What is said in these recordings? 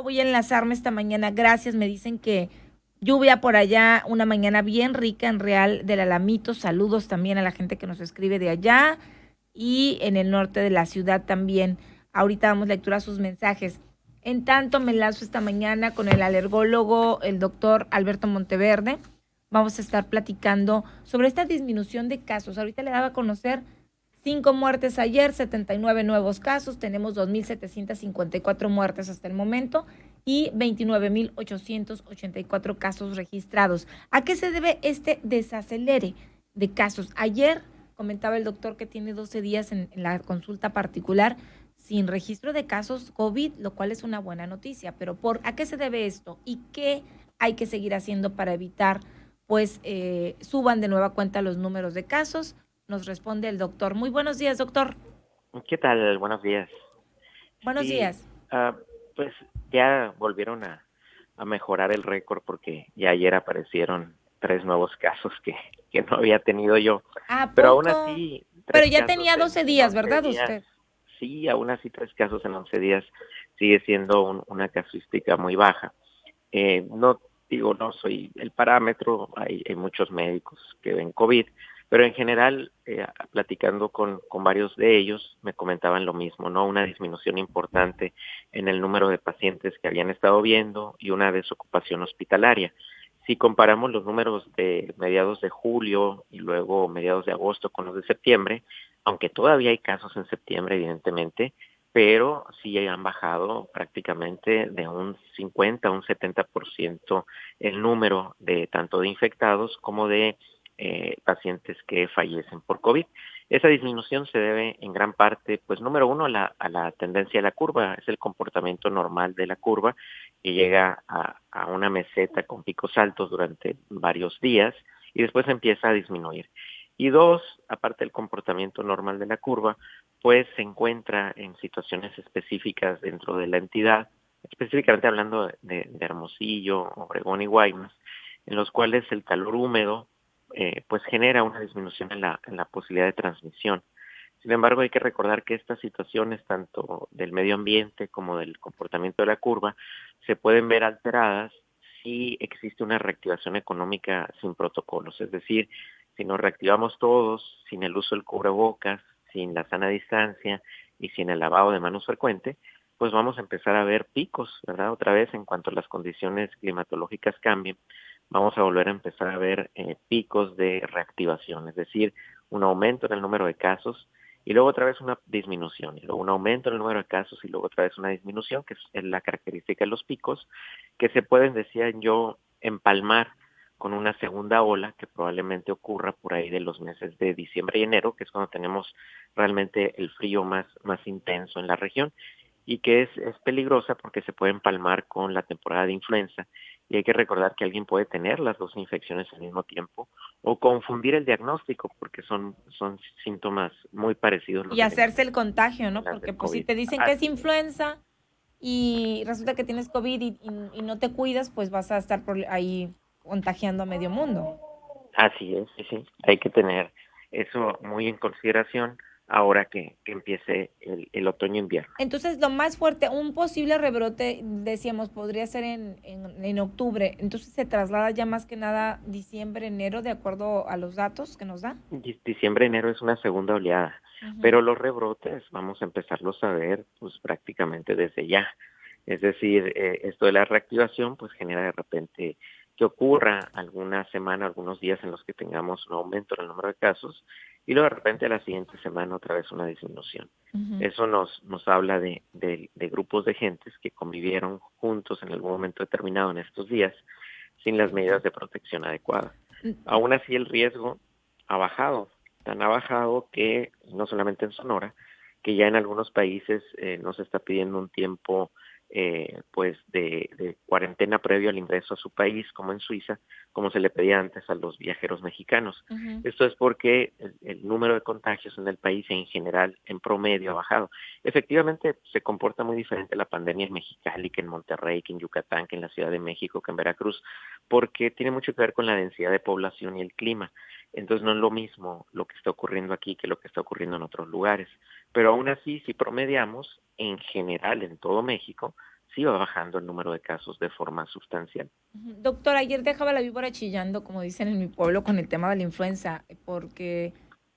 voy a enlazarme esta mañana. Gracias, me dicen que lluvia por allá, una mañana bien rica en Real del Alamito. Saludos también a la gente que nos escribe de allá y en el norte de la ciudad también. Ahorita damos lectura a sus mensajes. En tanto, me enlazo esta mañana con el alergólogo, el doctor Alberto Monteverde. Vamos a estar platicando sobre esta disminución de casos. Ahorita le daba a conocer 5 muertes ayer, 79 nuevos casos, tenemos 2.754 muertes hasta el momento y 29.884 casos registrados. ¿A qué se debe este desacelere de casos? Ayer comentaba el doctor que tiene 12 días en la consulta particular sin registro de casos COVID, lo cual es una buena noticia, pero ¿a qué se debe esto? ¿Y qué hay que seguir haciendo para evitar pues suban de nueva cuenta los números de casos? Nos responde el doctor. Muy buenos días, doctor. ¿Qué tal? Buenos días. Buenos Sí, días. ah, pues ya volvieron a mejorar el récord porque ya ayer aparecieron 3 nuevos casos que no había tenido yo. ¿A Pero aún poco? así, Pero tres ya casos tenía 12 en días, 11 ¿verdad días, usted? sí, aún así 3 casos en 11 días sigue siendo una casuística muy baja. No digo, no soy el parámetro, hay muchos médicos que ven COVID, pero en general, platicando con varios de ellos, me comentaban lo mismo, ¿no? Una disminución importante en el número de pacientes que habían estado viendo y una desocupación hospitalaria. Si comparamos los números de mediados de julio y luego mediados de agosto con los de septiembre, aunque todavía hay casos en septiembre, evidentemente, pero sí han bajado prácticamente de un 50 a un 70% el número de tanto de infectados como de pacientes que fallecen por COVID. Esa disminución se debe en gran parte, pues número uno, a la tendencia de la curva, es el comportamiento normal de la curva que llega a una meseta con picos altos durante varios días y después empieza a disminuir. Y dos, aparte del comportamiento normal de la curva, pues se encuentra en situaciones específicas dentro de la entidad, específicamente hablando de Hermosillo, Obregón y Guaymas, en los cuales el calor húmedo pues genera una disminución en la posibilidad de transmisión. Sin embargo, hay que recordar que estas situaciones, tanto del medio ambiente como del comportamiento de la curva, se pueden ver alteradas si existe una reactivación económica sin protocolos. Es decir, si nos reactivamos todos sin el uso del cubrebocas, sin la sana distancia y sin el lavado de manos frecuente, pues vamos a empezar a ver picos, ¿verdad? Otra vez, en cuanto las condiciones climatológicas cambien, vamos a volver a empezar a ver picos de reactivación, es decir, un aumento en el número de casos y luego otra vez una disminución, y luego un aumento en el número de casos y luego otra vez una disminución, que es la característica de los picos, que se pueden, decía yo, empalmar con una segunda ola que probablemente ocurra por ahí de los meses de diciembre y enero, que es cuando tenemos realmente el frío más intenso en la región y que es peligrosa porque se puede empalmar con la temporada de influenza y hay que recordar que alguien puede tener las dos infecciones al mismo tiempo o confundir el diagnóstico porque son síntomas muy parecidos los Y de la hacerse el influenza contagio, y ¿no? las Porque del pues si COVID. te dicen que es Así es. influenza y resulta que tienes COVID y no te cuidas, pues vas a estar ahí contagiando a medio mundo. Así es, sí, sí. Hay que tener eso muy en consideración ahora que empiece el otoño-invierno. Entonces, lo más fuerte, un posible rebrote, decíamos, podría ser en octubre. Entonces, se traslada ya más que nada diciembre, enero, de acuerdo a los datos que nos da. Diciembre, enero es una segunda oleada, Ujú. pero los rebrotes vamos a empezarlos a ver pues prácticamente desde ya. Es decir, esto de la reactivación pues genera de repente que ocurra alguna semana, algunos días en los que tengamos un aumento en el número de casos y luego de repente a la siguiente semana otra vez una disminución. Ujú. Eso nos habla de grupos de gentes que convivieron juntos en algún momento determinado en estos días sin las medidas de protección adecuadas. Aún así el riesgo ha bajado, tan ha bajado que no solamente en Sonora, que ya en algunos países no se está pidiendo un tiempo pues de cuarentena previo al ingreso a su país, como en Suiza, como se le pedía antes a los viajeros mexicanos. Ujú. Esto es porque el número de contagios en el país en general, en promedio, ha bajado. Efectivamente, se comporta muy diferente la pandemia en Mexicali que en Monterrey, que en Yucatán, que en la Ciudad de México, que en Veracruz, porque tiene mucho que ver con la densidad de población y el clima. Entonces no es lo mismo lo que está ocurriendo aquí que lo que está ocurriendo en otros lugares. Pero aún así, si promediamos, en general, en todo México, sí va bajando el número de casos de forma sustancial. Doctor, ayer dejaba la víbora chillando, como dicen en mi pueblo, con el tema de la influenza, porque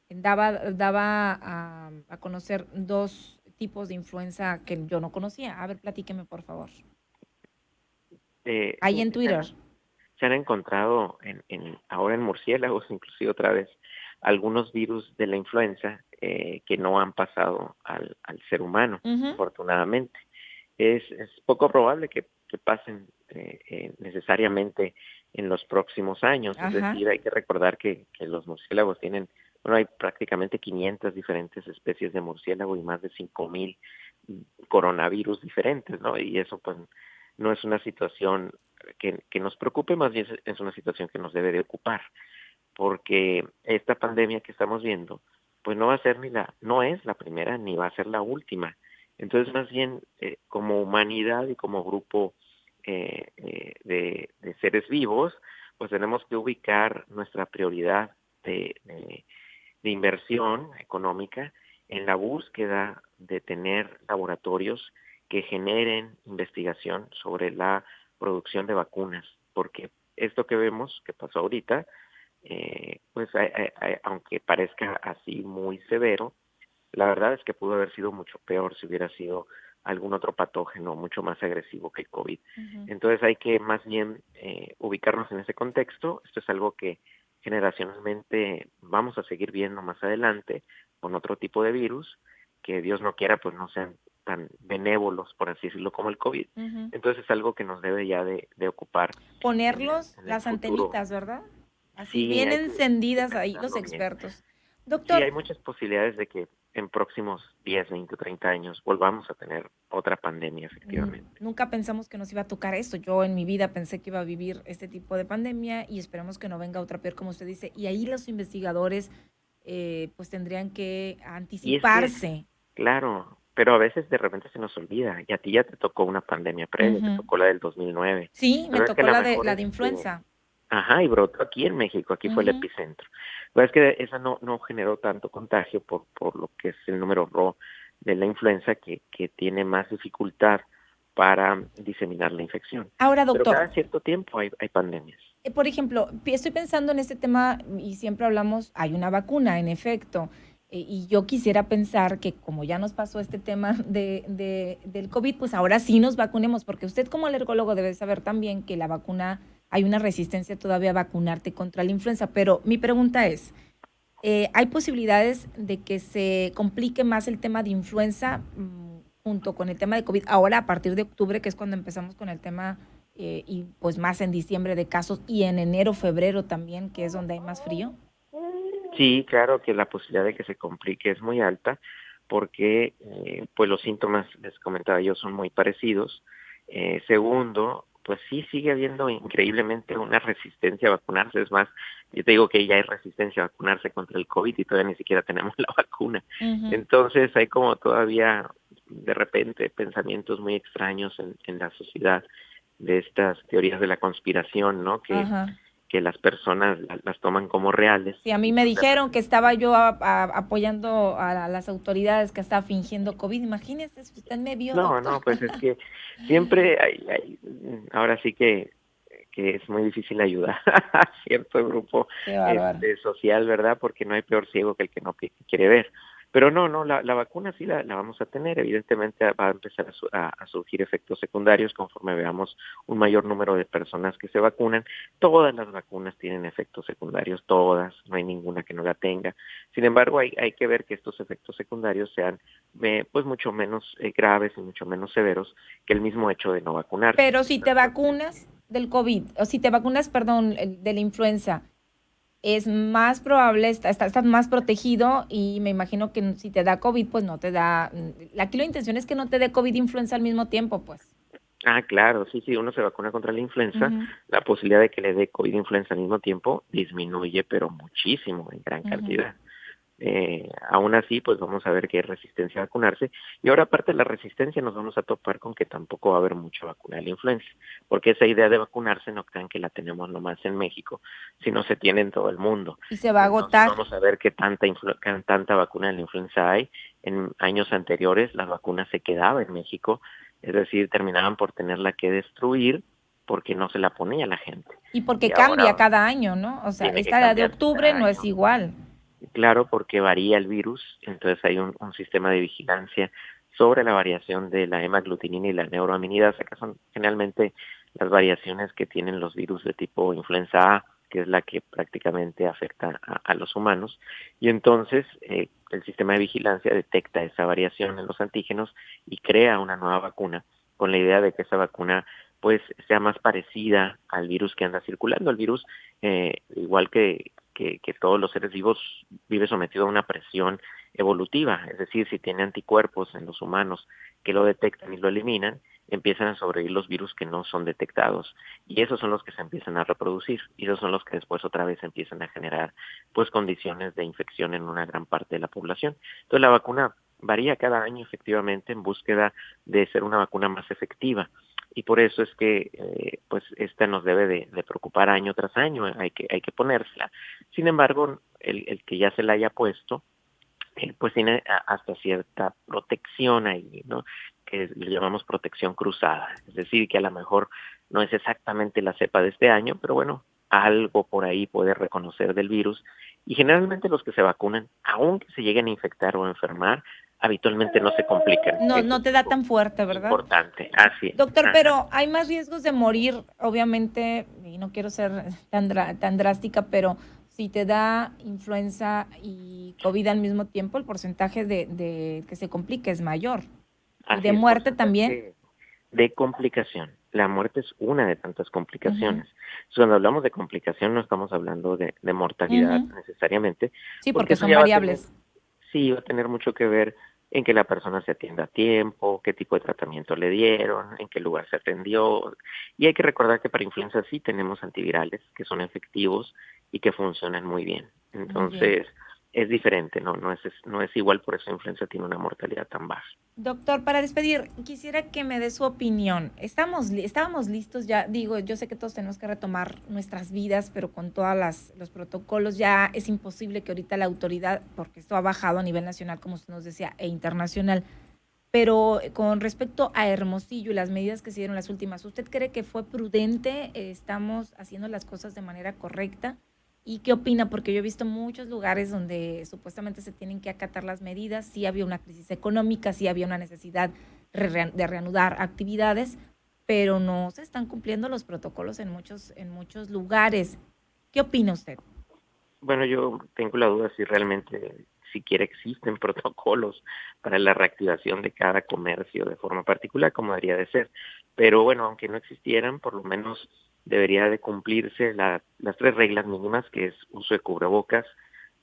daba a conocer dos tipos de influenza que yo no conocía. A ver, platíqueme, por favor. Ahí Sí, en Twitter. se han encontrado ahora en murciélagos, inclusive otra vez, algunos virus de la influenza que no han pasado al ser humano, Ujú. afortunadamente. Es poco probable que pasen necesariamente en los próximos años. Es Ajá. decir, hay que recordar que los murciélagos tienen, bueno, hay prácticamente 500 diferentes especies de murciélago y más de 5,000 coronavirus diferentes, ¿no? Y eso pues no es una situación que nos preocupe, más bien es una situación que nos debe de ocupar, porque esta pandemia que estamos viendo, pues no va a ser no es la primera ni va a ser la última. Entonces, más bien, como humanidad y como grupo de seres vivos, pues tenemos que ubicar nuestra prioridad de inversión económica en la búsqueda de tener laboratorios que generen investigación sobre la producción de vacunas, porque esto que vemos, que pasó ahorita, pues aunque parezca así muy severo, la verdad es que pudo haber sido mucho peor si hubiera sido algún otro patógeno mucho más agresivo que el COVID. Ujú. Entonces hay que más bien ubicarnos en ese contexto. Esto es algo que generacionalmente vamos a seguir viendo más adelante con otro tipo de virus, que Dios no quiera pues no sean tan benévolos, por así decirlo, como el COVID. Ujú. Entonces es algo que nos debe ya de ocupar Ponerlos en el las futuro. antenitas, ¿verdad? Así Sí, bien hay que encendidas ahí los pensarlo bien. expertos. Sí, Doctor, hay muchas posibilidades de que en próximos 10, 20 o 30 años volvamos a tener otra pandemia, efectivamente. nunca pensamos que nos iba a tocar esto. Yo en mi vida pensé que iba a vivir este tipo de pandemia y esperemos que no venga otra peor, como usted dice. Y ahí los investigadores pues tendrían que Y es que, anticiparse. claro, pero a veces de repente se nos olvida, y a ti ya te tocó una pandemia previa, te Ujú. tocó la del 2009. Sí, me Pero es que a tocó lo la de mejor, la de influenza. ajá, y brotó aquí en México, aquí fue el Ujú. epicentro. Pero es que esa no generó tanto contagio por lo que es el número RO de la influenza, que tiene más dificultad para diseminar la infección. Ahora, Pero doctor, cada cierto tiempo hay pandemias. por ejemplo, estoy pensando en este tema y siempre hablamos, hay una vacuna, en efecto, y yo quisiera pensar que como ya nos pasó este tema del COVID, pues ahora sí nos vacunemos, porque usted como alergólogo debe saber también que la vacuna, hay una resistencia todavía a vacunarte contra la influenza, pero mi pregunta es, ¿hay posibilidades de que se complique más el tema de influenza junto con el tema de COVID ahora a partir de octubre, que es cuando empezamos con el tema, y pues más en diciembre de casos y en enero, febrero también, que es donde hay más frío? Sí, claro que la posibilidad de que se complique es muy alta porque pues los síntomas, les comentaba yo, son muy parecidos. Segundo, pues sí sigue habiendo increíblemente una resistencia a vacunarse. Es más, yo te digo que ya hay resistencia a vacunarse contra el COVID y todavía ni siquiera tenemos la vacuna. Ujú. Entonces hay como todavía de repente pensamientos muy extraños en la sociedad de estas teorías de la conspiración, ¿no? Ajá. Que las personas las toman como reales Sí, a mí y me pues de dijeron que repente estaba yo apoyando a las autoridades que estaba fingiendo COVID. Imagínese si usted me vio, doctor. no, pues es que siempre ahora sí que es muy difícil ayudar a cierto grupo Qué bárbaro. social, ¿verdad? Porque no hay peor ciego que el que no quiere ver. Pero no, la vacuna sí la vamos a tener. Evidentemente va a empezar a surgir efectos secundarios conforme veamos un mayor número de personas que se vacunan. Todas las vacunas tienen efectos secundarios, todas, no hay ninguna que no la tenga. Sin embargo, hay que ver que estos efectos secundarios sean pues mucho menos graves y mucho menos severos que el mismo hecho de no vacunarse. Pero si te Entonces, vacunas del COVID, o si te vacunas, perdón, de la influenza, es más probable, estás más protegido y me imagino que si te da COVID, pues no te da. Aquí la intención es que no te dé COVID e influenza al mismo tiempo, pues. claro, sí, uno se vacuna contra la influenza, Ujú, la posibilidad de que le dé COVID influenza al mismo tiempo disminuye, pero muchísimo, en gran ujú. cantidad. Aún así, pues vamos a ver que hay resistencia a vacunarse. Y ahora, aparte de la resistencia, nos vamos a topar con que tampoco va a haber mucha vacuna de la influenza, porque esa idea de vacunarse no crean que la tenemos nomás en México, sino se tiene en todo el mundo. Y se va a Entonces agotar. vamos a ver qué tanta vacuna de la influenza hay. En años anteriores la vacuna se quedaba en México Es decir, terminaban por tenerla que destruir porque no se la ponía la gente. Y porque Y cambia ahora cada año, ¿no? O sea, tiene que esta de cambiarse octubre cada no es año. igual. Claro, porque varía el virus, entonces hay un sistema de vigilancia sobre la variación de la hemaglutinina y la neuroaminidasa, que son generalmente las variaciones que tienen los virus de tipo influenza A, que es la que prácticamente afecta a los humanos. Y entonces el sistema de vigilancia detecta esa variación en los antígenos y crea una nueva vacuna con la idea de que esa vacuna pues sea más parecida al virus que anda circulando. El virus, igual que todos los seres vivos, vive sometido a una presión evolutiva, es decir, si tiene anticuerpos en los humanos que lo detectan y lo eliminan, empiezan a sobrevivir los virus que no son detectados y esos son los que se empiezan a reproducir y esos son los que después otra vez empiezan a generar pues condiciones de infección en una gran parte de la población. Entonces la vacuna varía cada año efectivamente en búsqueda de ser una vacuna más efectiva y por eso es que pues esta nos debe de preocupar año tras año, hay que ponérsela. Sin embargo, el que ya se la haya puesto, pues tiene hasta cierta protección ahí, ¿no? Que le llamamos protección cruzada, es decir, que a lo mejor no es exactamente la cepa de este año, pero bueno, algo por ahí puede reconocer del virus y generalmente los que se vacunan, aunque se lleguen a infectar o a enfermar, habitualmente no se complican. No, Eso no es te da algo tan fuerte, ¿verdad? importante, así es. Doctor, Ajá. pero hay más riesgos de morir, obviamente, y no quiero ser tan drástica, pero si te da influenza y COVID al mismo tiempo, el porcentaje de que se complique es mayor. Y de Así es, muerte también. porcentaje de complicación. La muerte es una de tantas Ujú, complicaciones. Entonces, cuando hablamos de complicación no estamos hablando de mortalidad ujú. necesariamente, Sí, porque porque eso son ya va a tener, variables. sí, va a tener mucho que ver en que la persona se atienda a tiempo, qué tipo de tratamiento le dieron, en qué lugar se atendió. Y hay que recordar que para influenza sí tenemos antivirales que son efectivos y que funcionan muy bien. Muy bien. Entonces, es diferente, no es igual, por eso la influenza tiene una mortalidad tan baja. Doctor, para despedir, quisiera que me dé su opinión. Estábamos listos ya, digo, yo sé que todos tenemos que retomar nuestras vidas, pero con todos los protocolos ya es imposible que ahorita la autoridad, porque esto ha bajado a nivel nacional, como usted nos decía, e internacional, pero con respecto a Hermosillo y las medidas que se dieron las últimas, ¿usted cree que fue prudente? ¿Estamos haciendo las cosas de manera correcta? ¿Y qué opina? Porque yo he visto muchos lugares donde supuestamente se tienen que acatar las medidas, sí había una crisis económica, sí había una necesidad de reanudar actividades, pero no se están cumpliendo los protocolos en muchos lugares. ¿Qué opina usted? Bueno, yo tengo la duda si realmente siquiera existen protocolos para la reactivación de cada comercio de forma particular, como debería de ser. Pero bueno, aunque no existieran, por lo menos debería de cumplirse las tres reglas mínimas, que es uso de cubrebocas,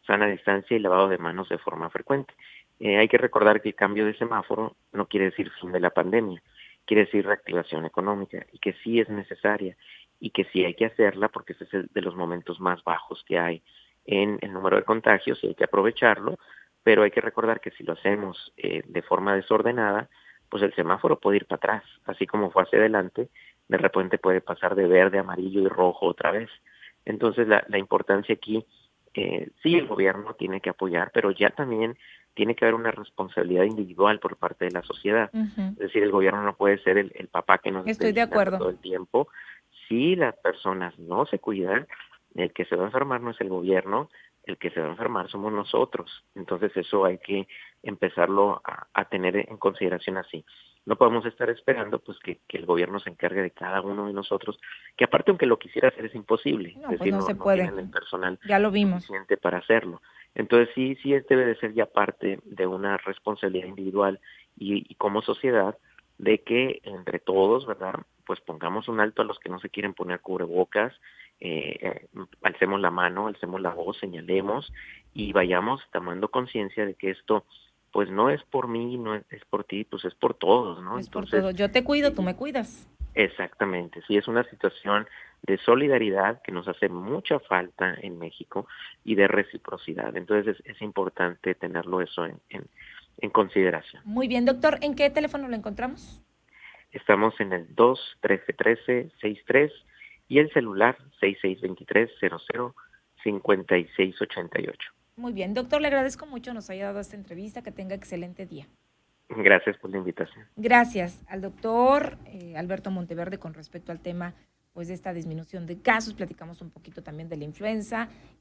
sana distancia y lavado de manos de forma frecuente. Hay que recordar que el cambio de semáforo no quiere decir fin de la pandemia, quiere decir reactivación económica y que sí es necesaria y que sí hay que hacerla porque ese es de los momentos más bajos que hay en el número de contagios y hay que aprovecharlo, pero hay que recordar que si lo hacemos de forma desordenada, pues el semáforo puede ir para atrás, así como fue hacia adelante, de repente puede pasar de verde, amarillo y rojo otra vez. Entonces la importancia aquí, sí el gobierno tiene que apoyar, pero ya también tiene que haber una responsabilidad individual por parte de la sociedad. Ujú. Es decir, el gobierno no puede ser el papá que nos esté Estoy de vigilando acuerdo. todo el tiempo. Si las personas no se cuidan, el que se va a enfermar no es el gobierno, el que se va a enfermar somos nosotros. Entonces eso hay que empezarlo a tener en consideración así. No podemos estar esperando pues que el gobierno se encargue de cada uno de nosotros, que aparte aunque lo quisiera hacer es imposible, es No, pues decir, no se no puede. tienen el personal Ya lo vimos. suficiente para hacerlo. Entonces sí debe de ser ya parte de una responsabilidad individual y como sociedad de que entre todos, ¿verdad? Pues pongamos un alto a los que no se quieren poner cubrebocas, alcemos la mano, alcemos la voz, señalemos y vayamos tomando conciencia de que esto pues no es por mí, no es por ti, pues es por todos, ¿no? Es por Entonces, todo. Yo te cuido, tú sí, me cuidas. exactamente, sí, es una situación de solidaridad que nos hace mucha falta en México y de reciprocidad. Entonces es importante tenerlo eso en consideración. Muy bien, doctor. ¿En qué teléfono lo encontramos? Estamos en el 2-13-13-63 y el celular 6623-00-5688. Muy bien, doctor, le agradezco mucho nos haya dado esta entrevista. Que tenga excelente día. Gracias por la invitación. Gracias al doctor Alberto Monteverde con respecto al tema pues de esta disminución de casos. Platicamos un poquito también de la influenza.